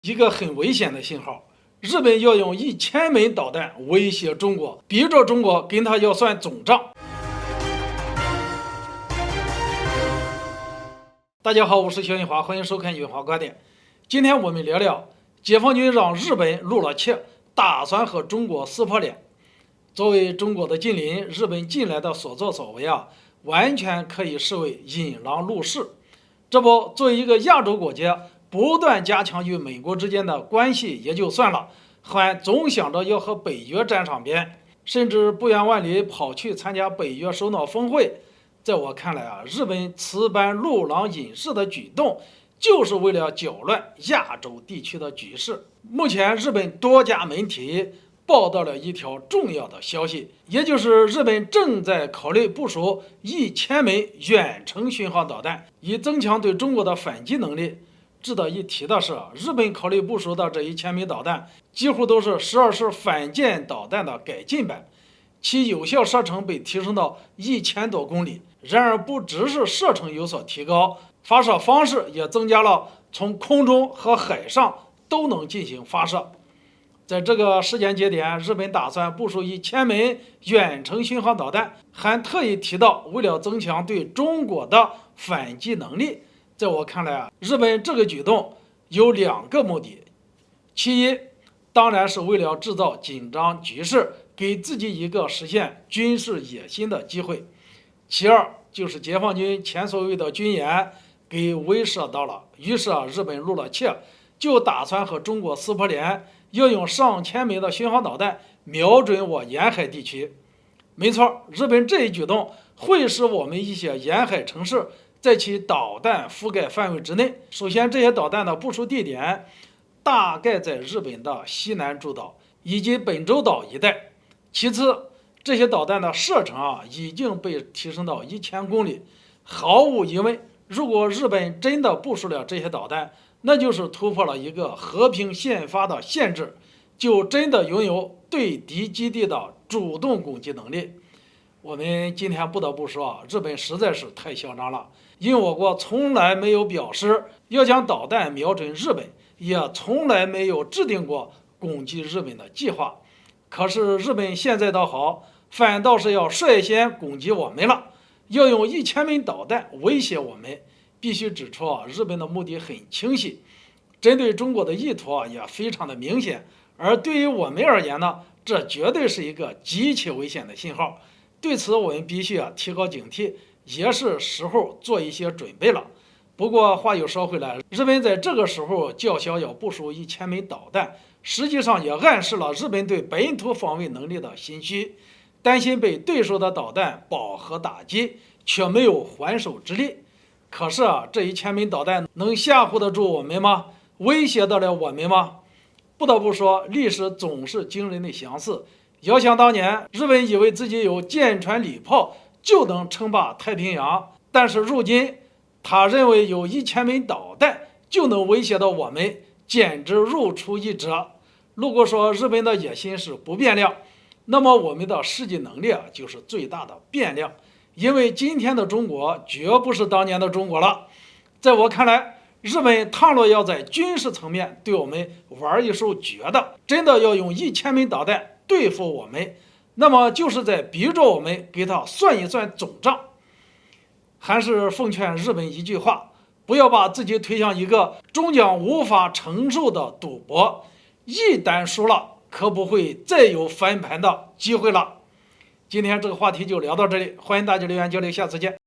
一个很危险的信号。日本要用1000枚导弹威胁中国，逼着中国跟他要算总账。大家好，我是肖云华，欢迎收看云华观点。今天我们聊聊解放军让日本露了怯，打算和中国撕破脸。作为中国的近邻，日本近来的所作所为完全可以视为引狼入室。这不，作为一个亚洲国家，不断加强与美国之间的关系也就算了，还总想着要和北约站上边，甚至不远万里跑去参加北约首脑峰会。在我看来日本此般入狼引室的举动，就是为了搅乱亚洲地区的局势。目前，日本多家媒体报道了一条重要的消息，也就是日本正在考虑部署1000枚远程巡航导弹，以增强对中国的反击能力。值得一提的是，日本考虑部署的这1000枚导弹，几乎都是12式反舰导弹的改进版，其有效射程被提升到1000多公里。然而，不只是射程有所提高，发射方式也增加了，从空中和海上都能进行发射。在这个时间节点，日本打算部署1000枚远程巡航导弹，还特意提到，为了增强对中国的反击能力。在我看来日本这个举动有2个目的。其一，当然是为了制造紧张局势，给自己一个实现军事野心的机会。其二，就是解放军前所未的军演给威慑到了，于是日本露了怯，就打算和中国撕破脸，要用上千枚的巡航导弹瞄准我沿海地区。没错，日本这一举动会使我们一些沿海城市在其导弹覆盖范围之内。首先，这些导弹的部署地点大概在日本的西南诸岛以及本州岛一带。其次，这些导弹的射程已经被提升到1000公里。毫无疑问，如果日本真的部署了这些导弹，那就是突破了一个和平宪法的限制，就真的拥有对敌基地的主动攻击能力。我们今天不得不说日本实在是太嚣张了，因为我国从来没有表示要将导弹瞄准日本，也从来没有制定过攻击日本的计划。可是日本现在倒好，反倒是要率先攻击我们了，要用1000枚导弹威胁我们。必须指出日本的目的很清晰，针对中国的意图也非常的明显。而对于我们而言呢，这绝对是一个极其危险的信号。对此，我们必须提高警惕，也是时候做一些准备了。不过话又说回来，日本在这个时候叫嚣要部署1000枚导弹，实际上也暗示了日本对本土防卫能力的心虚，担心被对手的导弹饱和打击，却没有还手之力。可是这1000枚导弹能吓唬得住我们吗？威胁得了我们吗？不得不说，历史总是惊人的相似。遥想当年，日本以为自己有舰船礼炮就能称霸太平洋，但是如今他认为有1000枚导弹就能威胁到我们，简直如出一辙。如果说日本的野心是不变量，那么我们的实际能力就是最大的变量。因为今天的中国绝不是当年的中国了。在我看来，日本倘若要在军事层面对我们玩一手绝的，真的要用1000枚导弹对付我们，那么就是在逼着我们给他算一算总账。还是奉劝日本一句话，不要把自己推向一个终将无法承受的赌博，一旦输了，可不会再有翻盘的机会了。今天这个话题就聊到这里，欢迎大家留言交流，下次见。